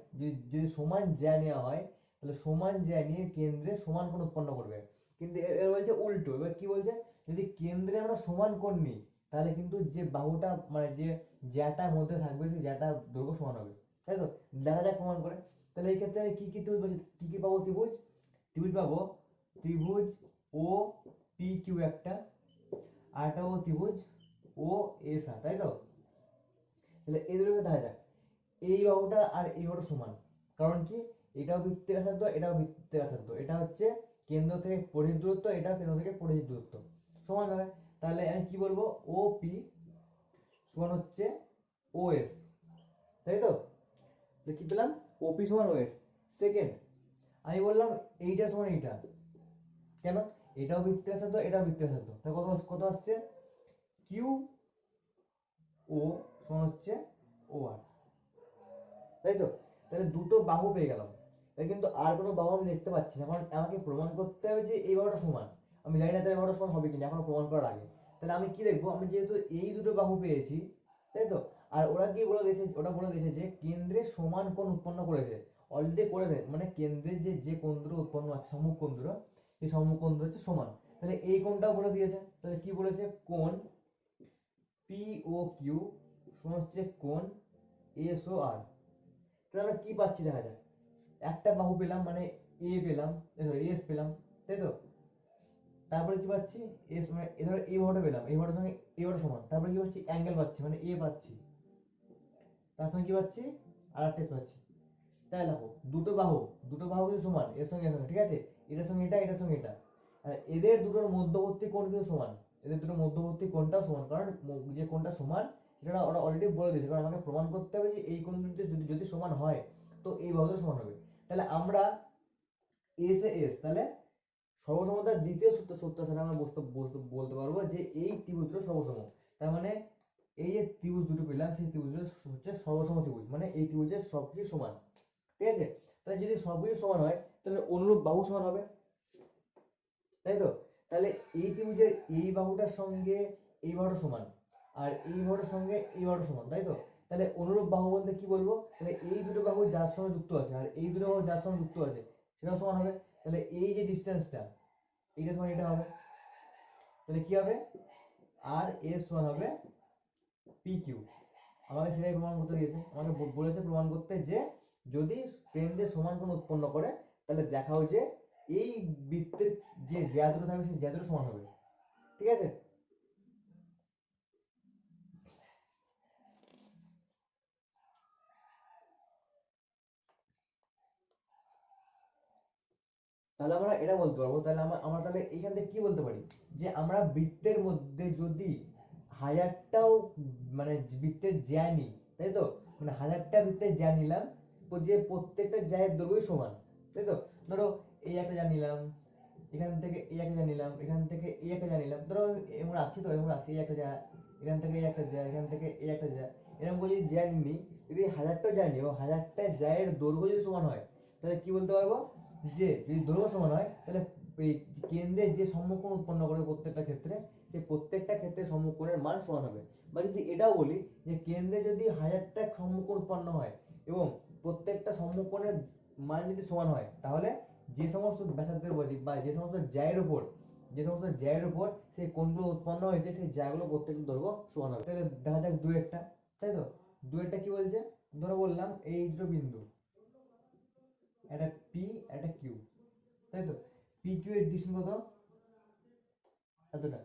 যদি সমান জ্যা নেওয়া হয়, তাহলে সমান জ্যা নিয়ে কেন্দ্রে সমান কোণ উৎপন্ন করবে। কিন্তু এবার বলছে উল্টো, এবার কি বলছে, যদি কেন্দ্রে আমরা সমান কোণ নিই তাহলে কিন্তু যে বাহুটা মানে যে জ্যাটার মধ্যে থাকবে সেই জ্যাটার দৈর্ঘ্য সমান হবে, তাই তো? দেখা যাক প্রমাণ করে। তাহলে এই ক্ষেত্রে আমি কি কি ত্রিভুজ পাচ্ছি, কি কি পাবো ত্রিভুজ, ত্রিভুজ পাবো, ত্রিভুজ ও পি কিউ একটা, আর একটা পাবো ত্রিভুজ ও এস আর, তাই তো? তাহলে এই দুটোকে দেখা যাক, এই বাহুটা আর এই বাহুটা সমান, কারণ কি, এটাও বৃত্তের ব্যাসার্ধ, এটাও বৃত্তের ব্যাসার্ধ, এটা হচ্ছে কেন্দ্র থেকে পরিধির দূরত্ব, এটাও কেন্দ্র থেকে পরিধির দূরত্ব, সমান হবে। তাহলে আমি কি বলবো, ও পি সমান হচ্ছে ও এস, তাই তো? তো কি পেলাম, ওপি সমান ও এস। সেকেন্ড, আমি বললাম এইটা সমান এইটা, কেন, এটাও বৃত্তের ব্যাসার্ধ, এটাও বৃত্তের ব্যাসার্ধ, তাহলে কত কত আসছে, কিউ ও সমান হচ্ছে ও আর, তাই তো? তাহলে দুটো বাহু পেয়ে গেলাম। কিন্তু আর কোনো বাহু আমি দেখতে পাচ্ছি না, কারণ আমাকে প্রমাণ করতে হবে যে এই বাহুটা সমান। আমি জানি না তাই বাহুটা সমান হবে কিনা, এখনো প্রমাণ করার আগে। তাহলে আমি কি দেখবো, আমি যেহেতু এই দুটো বাহু পেয়েছি, তাই তো, আর ওরা কি বলে দিয়েছে, ওটা বলে দিয়েছে যে কেন্দ্রে সমান কোণ উৎপন্ন করেছে, অলরেডি করে দেয়, মানে কেন্দ্রে যে যে কোণ দুটো উৎপন্ন আছে, সম্মুখ কোণ দুটো, এই সম্মুখ কোণ দুটো হচ্ছে সমান। তাহলে এই কোণটাও বলে দিয়েছে, তাহলে কি বলেছে, কোণ পি ও কিউ সমান হচ্ছে কোণ এস ও আর। তাহলে আমরা কি পাচ্ছি দেখা যাক, একটা বাহু পেলাম মানে এ পেলাম, সরি এস পেলাম, তাই তো? তারপরে কি পাচ্ছি, এস মানে ধরো এই বাহুটা পেলাম, এই বাহুটার সঙ্গে এই বাহুটা সমান, তারপরে কি পাচ্ছি, অ্যাঙ্গেল পাচ্ছি মানে এ পাচ্ছি, তার সঙ্গে কি পাচ্ছি, আর একটা এস পাচ্ছি। তাই দেখো দুটো বাহু, দুটো বাহু কিন্তু সমান, এর সঙ্গে এর সঙ্গে, ঠিক আছে, এটার সঙ্গে এটা, এটার সঙ্গে এটা, আর এদের দুটোর মধ্যবর্তী কোণ কিন্তু সমান, এদের দুটোর মধ্যবর্তী কোণটাও সমান, কারণ যে কোণটা সমান সেটা ওরা অলরেডি বলে দিয়েছে, কারণ আমাকে প্রমাণ করতে হবে যে এই কোণ দুটো যদি যদি সমান হয় তো এই বাহুটা সমান হবে। তাহলে আমরা এস এ এস, তাহলে সর্বসমতার দ্বিতীয় সূত্র সূত্র ছাড়া আমরা বলতে পারবো যে এই ত্রিভুজটা সর্বসম। তার মানে এই যে ত্রিভুজ দুটো পেলাম সেই ত্রিভুজটা হচ্ছে সর্বসম ত্রিভুজ, মানে এই ত্রিভুজের সবকিছু সমান, ঠিক আছে? তাহলে যদি সবকিছু সমান হয় তাহলে অনুরূপ বাহু সমান হবে, তাই তো? তাহলে এই ত্রিভুজের এই বাহুটার সঙ্গে এই বাহুটা সমান, আর এই বাহুটার সঙ্গে এই বাহুটা সমান, তাই তো? তাহলে অনুরূপ বাহু বলতে কি বলবো, তাহলে এই দুটো বাহু যার সঙ্গে যুক্ত আছে আর এই দুটো বাহু যার সঙ্গে যুক্ত আছে সেটাও সমান হবে। তাহলে এই যে ডিস্টেন্সটা, এইটা সমান এটা হবে, তাহলে কি হবে, আর এস সমান হবে পি কিউ। আমাকে সেটাই প্রমাণ করতে দিয়েছে, আমাকে বলেছে প্রমাণ করতে যে যদি প্লেন দিয়ে সমান কোণ উৎপন্ন করে তাহলে দেখাও যে এই বৃত্তের যে জ্যা দুটো থাকবে সেই জ্যা দুটো সমান হবে, ঠিক আছে? তাহলে আমরা এটা বলতে পারবো, তাহলে আমরা তাহলে এখান থেকে কি বলতে পারি, যে আমরা বৃত্তের মধ্যে যদি হাজারটাও মানে বৃত্তের জ্যা নিই, তাই তো, মানে হাজারটা বৃত্তের জ্যা নিলাম, তো যে প্রত্যেকটা জ্যায়ের দৈর্ঘ্য সমান, তাই তো? ধরো এই একটা জ্যা নিলাম, এখান থেকে এই একটা জ্যা নিলাম, এখান থেকে এই একটা জ্যা নিলাম, ধরো এরকম রাখছি, তো এরকম রাখছি, এই একটা জ্যা, এখান থেকে এই একটা জ্যা, এখান থেকে এই একটা জ্যা, এরকম করে যদি জ্যা নিই, যদি হাজারটা জ্যা নিই এবং হাজারটা জ্যায়ের দৈর্ঘ্য যদি সমান হয় তাহলে কি বলতে পারবো, যে যদি দৈর্ঘ্য সমান হয় তাহলে এই কেন্দ্রে যে সম্মুখকোণ উৎপন্ন করে প্রত্যেকটা ক্ষেত্রে, সেই প্রত্যেকটা ক্ষেত্রে সম্মুখকোণের মান সমান হবে। বা যদি এটাও বলি যে কেন্দ্রে যদি হাজারটা সম্মুখকোণ উৎপন্ন হয় এবং প্রত্যেকটা সম্মুখকোণের মান যদি সমান হয়, তাহলে যে সমস্ত ব্যাসার্ধের বা যে সমস্ত জ্যায়ের উপর সেই কোণগুলো উৎপন্ন হয়েছে সেই জ্যাগুলো প্রত্যেকটা দৈর্ঘ্য সমান হবে। তাহলে দেখা যাক দুয়েরটা, তাই তো? দুয়েরটা কি বলছে, ধরো বললাম এই দুটো বিন্দু, একটা পি একটা কিউ, তাই তো? পি কিউ এর ডিস্টেন্স কত, এতটা।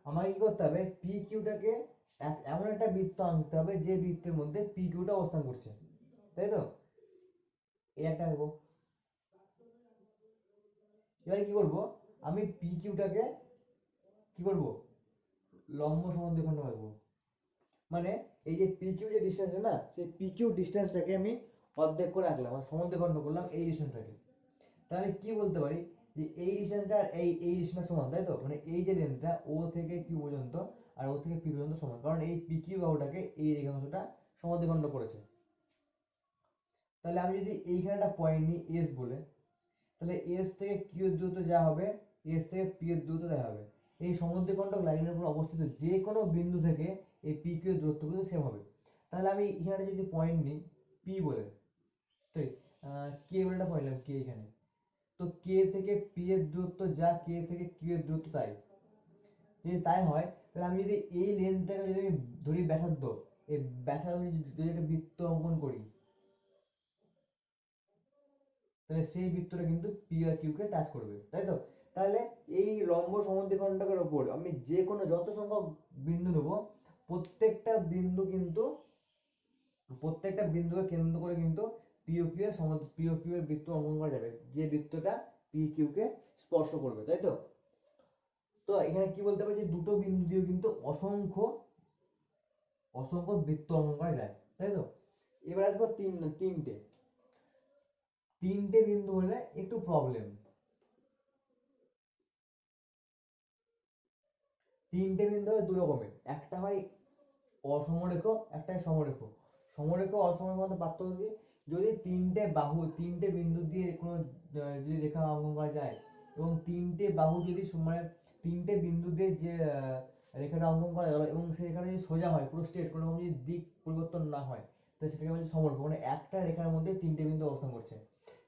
আমাকে কি করতে হবে, পি কিউটাকে এমন একটা বৃত্ত আনতে হবে যে বৃত্তের মধ্যে পি কিউটা অবস্থান করছে, তাই তো? এই একটা আঁকবো, এবার কি করব, আমি পি কিউটাকে কি করব, লম্ব সমদ্বিখণ্ড আঁকবো। মানে এই যে পি কিউ যে ডিসটেন্স না, সেই পি কিউ ডিসটেন্সটাকে আমি অর্ধেক করে আঁকলাম, মানে সমদ্বিখণ্ড করলাম এই ডিসটেন্সটাকে। তাহলে আমি কি বলতে পারি যে এই ডিসটেন্সটা আর এই ডিসটেন্স সমান, তাই তো? মানে এই যে লেন্থটা ও থেকে কিউ পর্যন্ত আর ও থেকে পি পর্যন্ত সমান, কারণ এই পি কিউ বাহুটাকে এই রেখাংশটা সমদ্বিখণ্ড করেছে। তাহলে আমি যদি এইখানে একটা পয়েন্ট নিই এস বলে, তাহলে এস থেকে কিউ এর দূরত্ব যা হবে এস থেকে পি এর দূরত্ব তাই হবে। এই সমদ্বিখণ্ডক লাইনের উপর অবস্থিত যে কোনো বিন্দু থেকে এই পি কিউ এর দূরত্ব কিন্তু সেম হবে। তাহলে আমি এখানে যদি পয়েন্ট নিই পি বলে, ঠিক কে বলে একটা পয়েন্ট নিলাম কে এখানে, তো কে থেকে পি এর দূরত্ব যা কে থেকে কিউ এর দূরত্ব তাই। যদি তাই হয় তাহলে আমি যদি এই লেন্থটাকে যদি আমি ধরি ব্যাসার্ধ, এই ব্যাসার্ধ যদি একটা বৃত্ত অঙ্কন করি, তাহলে সেই বৃত্তটা কিন্তু পি আর কিউ কে টাচ করবে, তাই তো? তাহলে এই লম্ব সমদ্বিখণ্ডকের উপর আমি যে কোনো যত সংখ্যক বিন্দু নেব, প্রত্যেকটা বিন্দু কিন্তু প্রত্যেকটা বিন্দুকে কেন্দ্র করে কিন্তু পি ও কিউ এর বৃত্ত অঙ্কন করা যাবে, যে বৃত্তটা পি কিউ কে স্পর্শ করবে, তাই তো? তো এখানে কি বলতে পারি যে দুটো বিন্দু দিয়ে কিন্তু অসংখ্য অসংখ্য বৃত্ত অঙ্কন করা যায়, তাই তো? এবার আসবো তিনটে তিনটে বিন্দু হলে একটু প্রবলেম। তিনটে বিন্দু হয় দু রকমের, একটা হয় অসমরেখ, একটা হয় সমরেখ। সমরেখ ও অসমরেখ মধ্যে পার্থক্য কি, যদি তিনটে বিন্দু দিয়ে কোনো যদি রেখা অঙ্কন করা যায় এবং তিনটে বাহু যদি মানে তিনটে বিন্দু দিয়ে যে রেখাটা অঙ্কন করা গেল এবং সেই রেখাটা যদি সোজা হয় পুরো স্ট্রেট, কোনো যদি দিক পরিবর্তন না হয়, তাহলে সেটাকে বলছে সমরেখ। মানে একটা রেখার মধ্যে তিনটে বিন্দু অবস্থান করছে,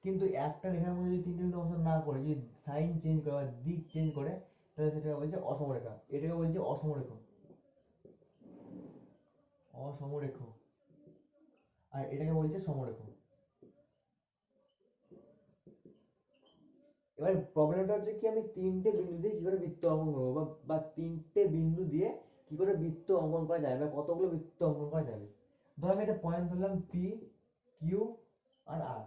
কিন্তু একটা রেখার মধ্যে যদি তিনটে বিন্দু অবস্থান না করে যদি সাইন চেঞ্জ করে বা দিক চেঞ্জ করে, তাহলে সেটাকে বলছে অসমরেখা। এটাকে বলছে অসমরেখ, অসমরেখ। আর এটাকে বলছে সমরেখ। এবার প্রবলেমটা হচ্ছে কি, আমি তিনটে বিন্দু দিয়ে কি করে বৃত্ত অঙ্কন করবো, বা তিনটে বিন্দু দিয়ে কি করে বৃত্ত অঙ্কন করা যায়, বা কতগুলো বৃত্ত অঙ্কন করা যাবে। ধর আমি একটা পয়েন্ট ধরলাম পি কিউ আর আর,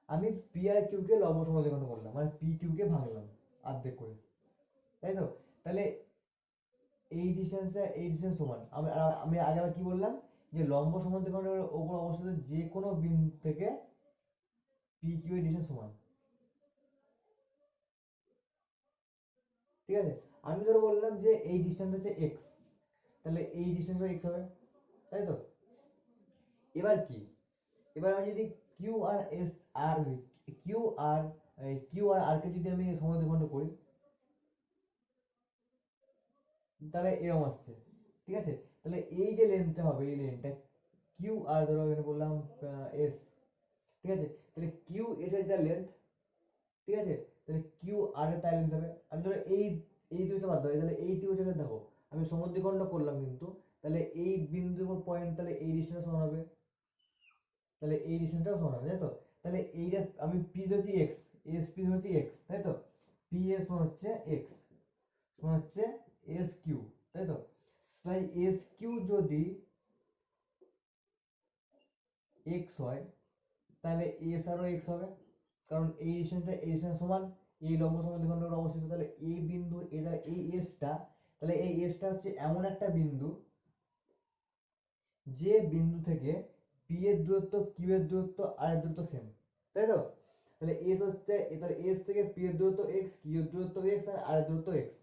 আমি পি আর কিউ কে লম্ব সমদ্বিখণ্ড করলাম, মানে পি কিউ কে ভাঙলাম অর্ধেক করে, তাই তো? তাহলে এই ডিস্টেন্স সমান, আমি আগে আবার কি বললাম যে লম্ব সমদ্বিখণ্ডের উপর অবস্থিত যে কোনো বিন্দু থেকে পি কিউ এর ডিস্টেন্স সমান, ঠিক আছে? আমি ধরো বললাম যে এই ডিস্টেন্স হচ্ছে এক্স, তাহলে এই ডিস্টেন্স এক্স হবে, তাই তো? এবার কি, এবার আমি যদি কিউ আর এস আর কিউ আর কিউ আর আর কে যদি আমি সমদ্বিখণ্ড করি, তাহলে এরকম আসছে, ঠিক আছে? তাহলে এই যে লেন্থটা হবে, এই লেন্থটা কিউ আর ধরো এখানে বললাম এস, ঠিক আছে? তাহলে কিউ এস এর যা লেন্থ, ঠিক আছে, তাহলে কিউ আর এর তাই লেন্থ হবে। আমি ধরো এই দুইটা বাদ দাও, তাহলে এই ত্রিভুজটাকে দেখো, আমি সমদ্বিখণ্ড করলাম কিন্তু, তাহলে এই বিন্দুর পয়েন্ট তাহলে এই ডিস্টেন্স সমান হবে, তাহলে এই ডিস্টেন্সটাও সমান হবে, তাই তো? তাহলে এইটা আমি পি ধরছি এক্স, এস পি ধরছি এক্স, তাই তো? পি এস সমান হচ্ছে এক্স সমান হচ্ছে এস কিউ, তাই তো? তাই এস কিউ যদি এক্স হয়, তাহলে এস আরও এক্স হবে, কারণ এই ডিস্টেন্সটা এই ডিস্টেন্স সমান, এই লম্ব সমদ্বিখণ্ডের অবস্থিত। তাহলে এই বিন্দু তাহলে এই এসটা, তাহলে এই এসটা হচ্ছে এমন একটা বিন্দু যে বিন্দু থেকে পি এর দূরত্ব কিউ এর দূরত্ব আর এর দূরত্ব সেম, তাই তো? তাহলে এস হচ্ছে, তাহলে এস থেকে পি এর দূরত্ব এক্স, কিউ এর দূরত্ব এক্স আর এর দূরত্ব এক্স।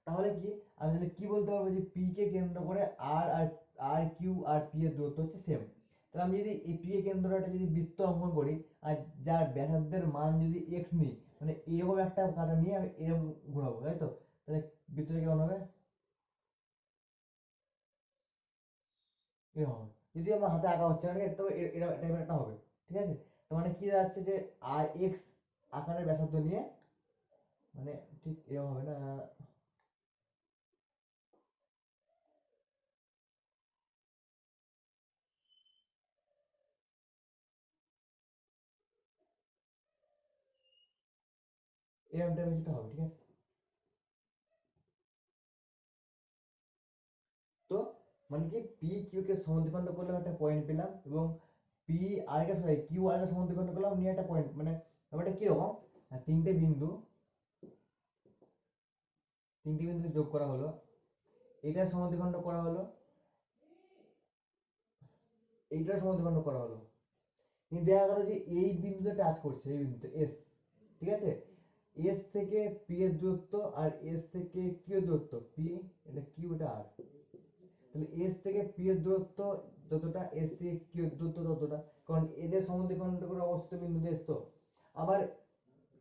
তাহলে কি আমি তাহলে কি বলতে পারবো যে পি কে কেন্দ্র করে আর কিউ আর পি এর দূরত্ব হচ্ছে সেম। তাহলে আমি যদি এই পি কে কেন্দ্র একটা যদি বৃত্ত অঙ্কন করি আর যার ব্যাসার্ধের মান যদি এক্স নিই, মানে এরকম একটা কাটা নিয়ে আমি এরকম ঘোরাবো, তাই তো? তাহলে বৃত্তটা কেমন হবে, এরকম হবে। যদি আমার হাতে আঁকা হচ্ছে না, ঠিক আছে, তবে এরকম টাইপের একটা হবে, ঠিক আছে? তো মানে কি দাঁড়াচ্ছে যে আর এক্স আকারের ব্যাসার্ধ নিয়ে, মানে ঠিক এরকম হবে না, এরকম টাইপের যেটা হবে, ঠিক আছে? তো মানে কি পি কিউ কে সমদ্বিখণ্ড করলাম একটা পয়েন্ট পেলাম, এবং পি আর কে সরি কিউ আর কে সমদ্বিখণ্ড করলাম নিয়ে একটা পয়েন্ট, মানে ব্যাপারটা কিরকম আর তিনটে বিন্দু যোগ করা হলো, এটার সমদ্বিখণ্ড করা হলো, এইটার সমদ্বিখণ্ড করা হলো, কিন্তু দেখা গেল যে এই বিন্দুতে টাচ করছে, এই বিন্দুতে এস, ঠিক আছে, এস থেকে পি এর দূরত্ব আর এস থেকে কিউ এর দূরত্ব, পি এটা কিউ এটা আর, তাহলে এস থেকে পি এর দূরত্ব যতটা, এস থেকে কিউ এর দূরত্ব ততটা, কারণ এদের সমদ্বিখণ্ড করে অবস্থিত বিন্দুতে এস তো। আবার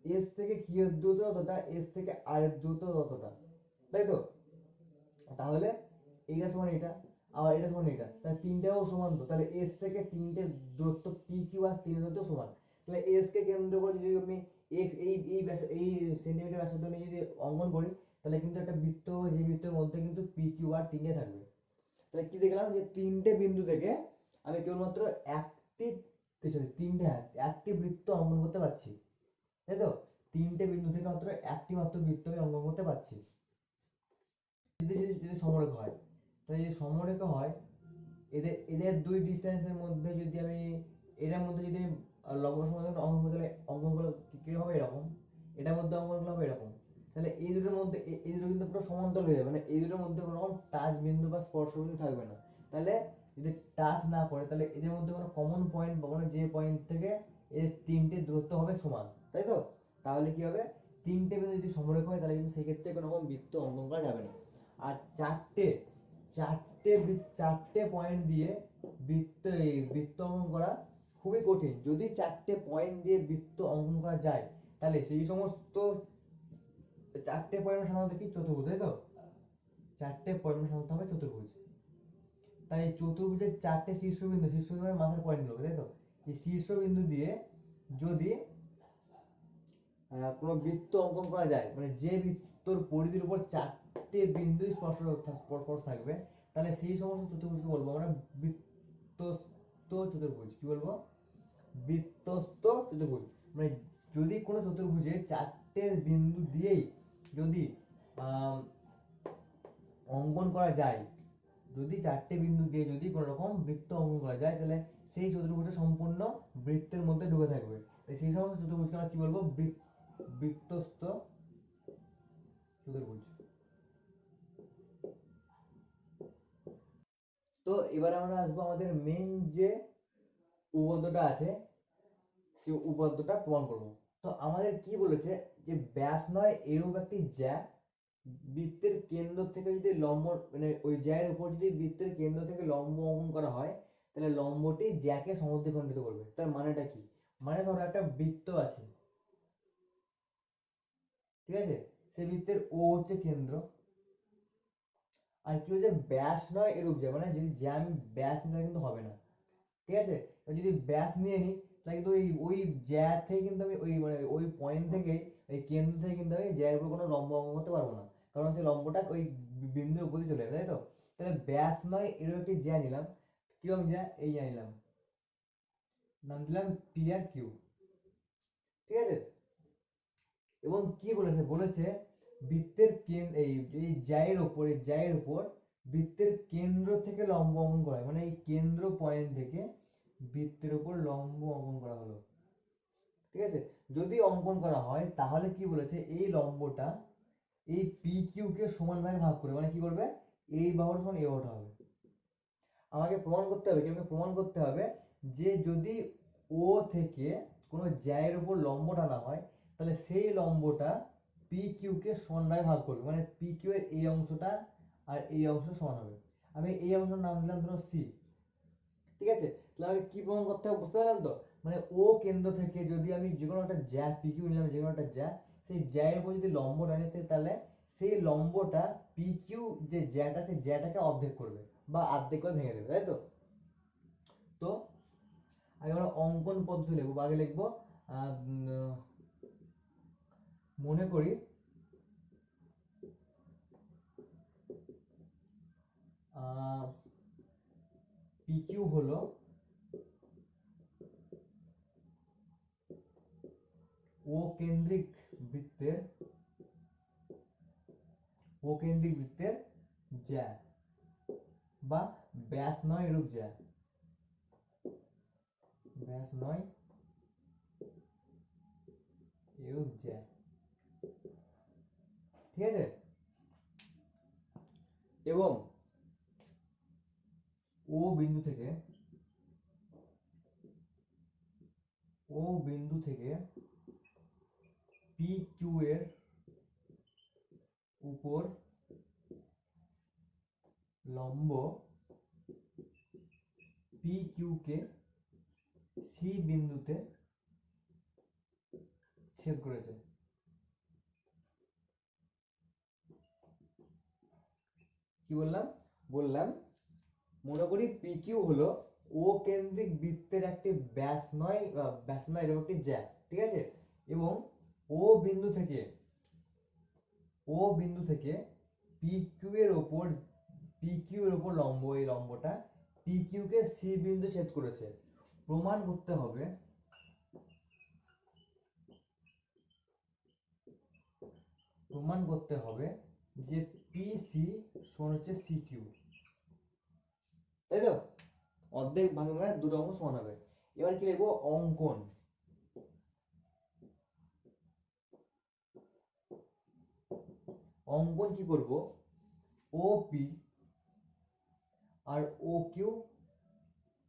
এস থেকে কিউ এর দূরত্ব ততটা, এস থেকে আর এর দূরত্ব ততটা, তাই তো। তাহলে এইটা সমান এটা, আবার এটা সমান এটা, তাহলে তিনটাও সমান তো, তাহলে এস থেকে তিনটে দূরত্ব পি কিউ আর তিনের দূরত্ব সমান। তাহলে এস কে কেন্দ্র করে যদি আমি এক্স এই সেন্টিমিটার ব্যাসার্ধ নিয়ে যদি অঙ্কন করি, তাহলে কিন্তু একটা বৃত্ত হবে, যে বৃত্তের মধ্যে কিন্তু পি কিউ আর তিনটে থাকবে। তাহলে কি দেখলাম যে তিনটে বিন্দু থেকে আমি কেবলমাত্র একটি বৃত্ত অঙ্কন করতে পারছি, তাই তো। তিনটে বিন্দু থেকে মাত্র একটি মাত্র বৃত্ত আমি অঙ্কন করতে পারছি। যদি সমরেখা হয়, তাহলে যদি সমরেখা হয়, এদের এদের দুই ডিস্টেন্সের মধ্যে যদি আমি এটার মধ্যে যদি আমি লম্ব সমদ্বিখণ্ড অঙ্কন করতে, অঙ্কন করলে কি হবে এরকম, এটার মধ্যে অঙ্কন করলে হবে এরকম। তাহলে এই দুটোর মধ্যে এই দুটো কিন্তু পুরো সমান্তরাল হয়ে যাবে, মানে এই দুটোর মধ্যে কোনো রকম টাচ বিন্দু বা স্পর্শ বিন্দু থাকবে না। তাহলে যদি টাচ না করে, তাহলে এদের মধ্যে কোনো কমন পয়েন্ট পাবো না, যে পয়েন্ট থেকে এর তিনটে দূরত্ব হবে সমান, তাই তো। তাহলে কি হবে, তিনটে বিন্দু যদি সমরেখা হয়, তাহলে কিন্তু সেই ক্ষেত্রে কোনো রকম বৃত্ত অঙ্কন করা যাবে না। আর চারটে চারটে চারটে পয়েন্ট দিয়ে বৃত্ত অঙ্কন করা খুবই কঠিন। যদি চারটে পয়েন্ট দিয়ে বৃত্ত অঙ্কন করা যায়, তাহলে সেই সমস্ত চারটে পয়েন্ট সাধারণত কি চতুর্ভুজ, তাই তো। চারটে পয়েন্ট সাধারণত হবে চতুর্ভুজ। তাই চতুর্ভুজের চারটে শীর্ষবিন্দু মাথার পয়েন্ট গুলো, তাই তো। এই শীর্ষবিন্দু দিয়ে যদি কোনো বৃত্ত অঙ্কন করা যায়, মানে যে বৃত্তর পরিধির উপর চারটে বিন্দু স্পর্শ থাকবে, তাহলে সেই সমস্ত চতুর্ভুজকে বলবো আমরা বৃত্তস্থ চতুর্ভুজ। কি বলবো, বৃত্তস্থ চতুর্ভুজ। মানে যদি কোনো চতুর্ভুজে চারটে বিন্দু দিয়েই যদি অঙ্কন করা যায়, যদি চারটে বিন্দু দিয়ে যদি কোনো রকম বৃত্ত অঙ্কন করা যায়, তাহলে সেই চতুর্ভুজটা সম্পূর্ণ বৃত্তের মধ্যে ঢুকে থাকবে। তাই সেই সমস্ত চতুর্ভুজকে আমরা কি বলবো, বৃত্তস্থ চতুর্ভুজ। তো এবার আমরা আসবো আমাদের মেইন যে উপপাদ্যটা আছে, সেই উপপাদ্যটা প্রমাণ করব। তো আমাদের কি বলেছে, যে ব্যাস নয় এরূপ একটি জ্যা বৃত্তের কেন্দ্র থেকে যদি লম্ব, মানে ওই জ্যায়ের উপর যদি বৃত্তের কেন্দ্র থেকে লম্ব অঙ্কন করা হয়, তাহলে লম্বটি জ্যাকে সমদ্বিখণ্ডিত করবে। তার মানেটা কি, মানে ধরো একটা বৃত্ত আছে, ঠিক আছে, সেই বৃত্তের ও হচ্ছে কেন্দ্র, আর কি হচ্ছে ব্যাস নয় এরূপ জ্যা, মানে যদি জ্যা আমি ব্যাস নিতে কিন্তু হবে না, ঠিক আছে। যদি ব্যাস নিয়ে নিই, তাহলে কিন্তু ওই জ্যা থেকে কিন্তু আমি ওই পয়েন্ট থেকে, এই কেন্দ্র থেকে কিন্তু আমি জ্যার উপর কোনো লম্ব অঙ্কন করতে পারবো না, কারণ সেই লম্বটা ওই বিন্দুর উপরে চলে যাবে, তাই তো। তাহলে ব্যাস নয় এরকম একটি জ্যা নিলাম, কিরকম জ্যা, এই জ্যা নিলাম, নাম দিলাম পি আর কিউ, ঠিক আছে। এবং কি বলেছে, বৃত্তের এই জ্যায়ের উপর বৃত্তের কেন্দ্র থেকে লম্ব অঙ্কন করা, মানে এই কেন্দ্র পয়েন্ট থেকে বৃত্তের উপর লম্ব অঙ্কন করা হলো, ঠিক আছে। যদি অঙ্কন করা হয়, তাহলে কি বলেছে, এই লম্বটা এই পি কিউ কে সমান ভাগে ভাগ করে, মানে কি করবে, এই বাহুর সমান এই বাহুটা হবে। আমাকে প্রমাণ করতে হবে কি, আমাকে প্রমাণ করতে হবে যে যদি ও থেকে কোনো জ্যায়ের উপর লম্ব টানা হয়, তাহলে সেই লম্বটা পি কিউ কে সমান ভাগে ভাগ করবে, মানে পি কিউ এর এই অংশটা আর এই অংশটা সমান হবে। আমি এই অংশের নাম দিলাম ধরো সি, ঠিক আছে। তাহলে আমাকে কি প্রমাণ করতে হবে বুঝতে পারলাম তো, মানে ও কেন্দ্র থেকে যদি আমি যে কোনো একটা জ্যা পি কিউ নিলাম, যে কোনো একটা জ্যা, সেই জ্যায়ের উপর যদি লম্ব টানি, তাহলে সেই লম্বটা পি কিউ যে জ্যাটা, সেই জ্যাটাকে অর্ধেক করবে বা অর্ধেক করে ভেঙে দেবে, তাই তো। তো আগে আমরা অঙ্কন পদ্ধতি লিখবো, আগে লিখবো মনে করি পি কিউ হলো ও কেন্দ্রিক বৃত্তের জ্যা বা ব্যাস নয় এরূপ জ্যা, ব্যাস নয় এরূপ জ্যা, ঠিক আছে। এবং ও বিন্দু থেকে পি কিউ এর উপর লম্ব পি কিউ কে সি বিন্দুতে ছেদ করেছে। কি বললাম? বললাম মনে করি পি কিউ হলো ও কেন্দ্রিক বৃত্তের একটি ব্যাস নয় এরকম একটি জ্যা, ঠিক আছে। এবং ও বিন্দু থেকে পি কিউ এর উপর লম্ব, এই লম্বটা পি কিউ কে সি বিন্দু ছেদ করেছে। প্রমাণ করতে হবে যে পি সি সমান হচ্ছে সি কিউ, তাই তো? অর্ধেক ভাঙে দুটো অঙ্ক সমান হবে। এবার কি লিখবো? অঙ্কন। অঙ্কন কি করব? O P R O Q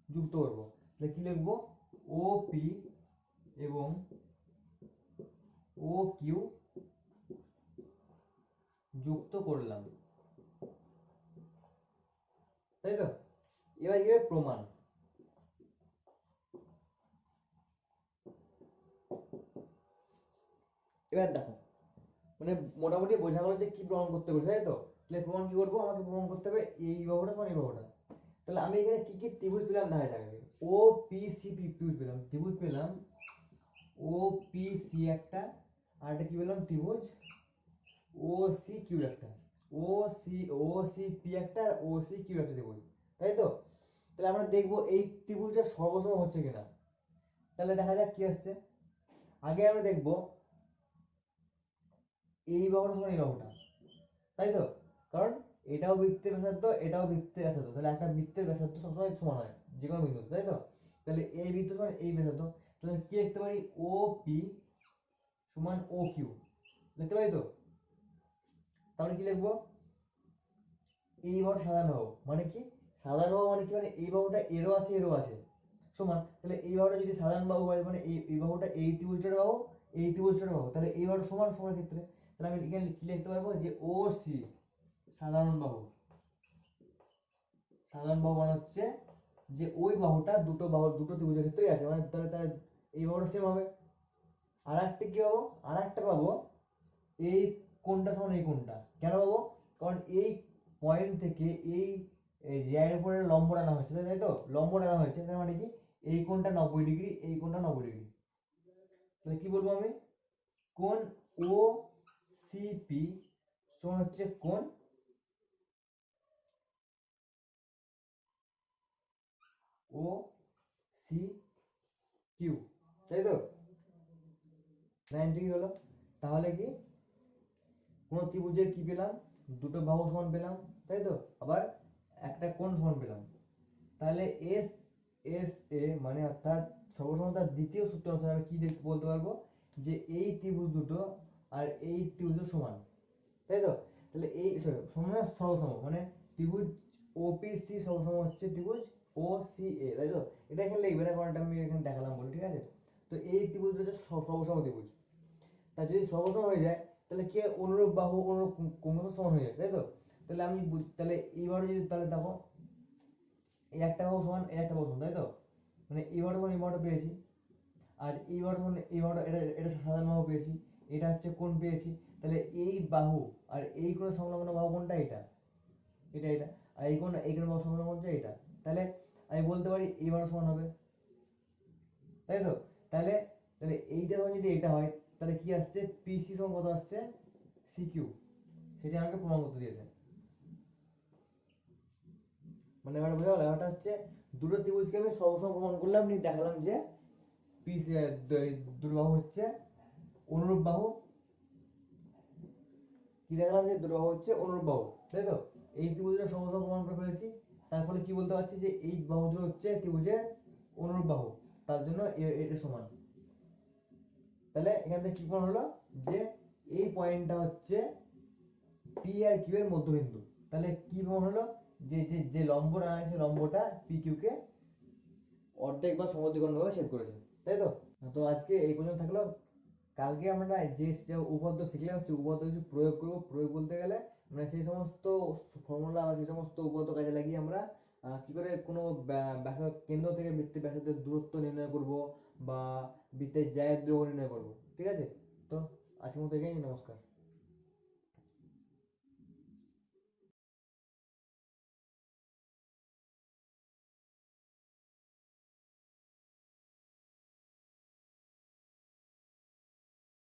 যুক্ত করব। তাহলে কি লিখবো? ও পি এবং ও কিউ যুক্ত করলাম, তাই তো? এবার কি প্রমাণ। এবার দেখো, মানে মোটামুটি বোঝা গেল যে কি প্রমাণ করতে হবে, তাই তো? তাহলে প্রমাণ কি করবো? আমাকে প্রমাণ করতে হবে এই বাহুটা সমান এই বাহুটা। তাহলে আমি এখানে কি কি ত্রিভুজ পেলাম দেখা যাবে। ও পি সি ত্রিভুজ পেলাম, ও পি সি একটা, আর একটা কি পেলাম? ত্রিভুজ ও সি কিউ একটা, ও সি পি একটা, আর ও সি কিউ একটা ত্রিভুজ, তাই তো? তাহলে আমরা দেখবো এই ত্রিভুজটা সর্বসম হচ্ছে কিনা। তাহলে দেখা যাক কি আসছে। আগে আমরা দেখবো এই বাহুটা সমান এই বাহুটা, তাই তো? কারণ এটাও বৃত্তের ব্যাসার্ধ, এটাও বৃত্তের ব্যাসার্ধ, তাহলে একটা বৃত্তের ব্যাসার্ধ সবসময় সমান হয় যে কোনো বিন্দু, তাই তো? তাহলে এই বৃত্ত সমান এই ব্যাসার্ধ, তাহলে কি লিখতে পারি? ও পি সমান ও কিউ লিখতে পারি তো? তাহলে কি লিখবো? এই বাহুটা সাধারণ বাহু মানে কি? সাধারণ বাহু মানে কি? মানে এই বাহুটা এরও আছে সমান, তাহলে এই বাহুটা যদি সাধারণ বাহু হয় মানে এই বাহুটা এই ত্রিভুজটার বাহু, এই ত্রিভুজটার বাহু, তাহলে এই বাহুটা সমান ক্ষেত্রে। তাহলে আমি এখানে কি লিখতে পারবো? যে ও সি সাধারণ বাহু মানে হচ্ছে যে ওই বাহুটা দুটো ত্রিভুজের ক্ষেত্রেই আছে, মানে তাহলে এই বাহুটা সেম হবে। আর একটা কি পাবো? আর একটা পাবো এই কোণটা সমান এই কোণটা। কেন পাবো? কারণ এই পয়েন্ট থেকে এই জ্যার উপরে লম্ব টানা হয়েছে, তাই তো? লম্ব টানা হয়েছে, তার মানে কি এই কোণটা 90 ডিগ্রি, এই কোণটা 90 ডিগ্রি। তাহলে কি বলবো আমি? কোণ ও সি পি সমান হচ্ছে কোণ ও সি কিউ, তাই তো? 90 ডিগ্রি হলো। তাহলে কি কোন ত্রিভুজের কি পেলাম? দুটো বাহু সমান পেলাম, তাই তো? আবার একটা কোণ সমান পেলাম। তাহলে এস এস এ মানে অর্থাৎ সর্বসমতার দ্বিতীয় সূত্র অনুসারে আমি কি বলতে পারবো? যে এই ত্রিভুজ দুটো আর এই ত্রিভুজ সমান, তাই তো? তাহলে এই সমান সর্বসম মানে ত্রিভুজ ওপিসি সর্বসম হচ্ছে ত্রিভুজ ও সি এ, তাই তো? এটা এখানে লিখবে না, কারণ আমি এখানে দেখালাম বলে, ঠিক আছে? তো এই ত্রিভুজ হচ্ছে সর্বসম ত্রিভুজ। তা যদি সর্বসম হয়ে যায় তাহলে কি অনুরূপ বাহু অনুরূপ কোণ সমান হয়ে যায়, তাই তো? তাহলে আমি তাহলে এইবারে যদি তাহলে দেখো এই একটা বাহু সমান এই একটা বাহু সমান, তাই তো? মানে এইবারে সমান এই বাহুটা পেয়েছি, আর এইবারে সমান এই বাহুটা, এটা সাধারণ বাহু পেয়েছি, এটা হচ্ছে কোণ পেয়েছি। তাহলে এই বাহু আর এই কোণের সংলগ্ন বাহু কোনটা? এটা আর এই কোণের বাহু সংলগ্ন হচ্ছে এটা। তাহলে আমি বলতে পারি এই বাহু সমান হবে, তাই তো? তাহলে তাহলে এইটা সমান যদি এটা হয় তাহলে কি আসছে? পিসি সমান কত আসছে? C Q. সেটা আমাকে প্রমাণ করতে দিয়েছে। মানে এবার বোঝা গেল? এটা হচ্ছে দুটো ত্রিভুজকে আমি সর্বসম প্রমাণ করলাম, নিয়ে দেখালাম যে পিসি দুটো বাহু হচ্ছে অনুরূপ বাহু। কি দেখালাম? যে দুটো বাহু হচ্ছে অনুরূপ বাহু, তাই তো? এই ত্রিভুজটা সর্বসম প্রমাণ করে ফেলেছি। তারপরে কি বলতে পারছি? যে এই বাহু দুটো হচ্ছে ত্রিভুজের অনুরূপ বাহু, তার জন্য এটা সমান। তাহলে এখান থেকে কি প্রমাণ হলো যে এই পয়েন্টটা হচ্ছে পি আর কিউ এর মধ্যবিন্দু। তাহলে কি প্রমাণ হলো যে যে যে লম্বটা আছে লম্বটা পি কিউ কে অর্ধেক বা সমদ্বিখণ্ড ভাবে ছেদ করেছে, তাই তো? তো আজকে এই পর্যন্ত থাকলো। কালকে আমরা যে যে উপপাদ্য শিখলাম সেই উপপাদ্য কিছু প্রয়োগ করব। প্রয়োগ বলতে গেলে মানে সেই সমস্ত ফর্মুলা বা সেই সমস্ত উপপাদ্য কাজে লাগিয়ে আমরা কি করে কোনো ব্যাসার্ধ কেন্দ্র থেকে বৃত্তের ব্যাসার্ধের দূরত্ব নির্ণয় করব বা বৃত্তের জ্যায়ের দৈর্ঘ্য নির্ণয় করব। ঠিক আছে? তো আজকের মতো এখানেই, নমস্কার।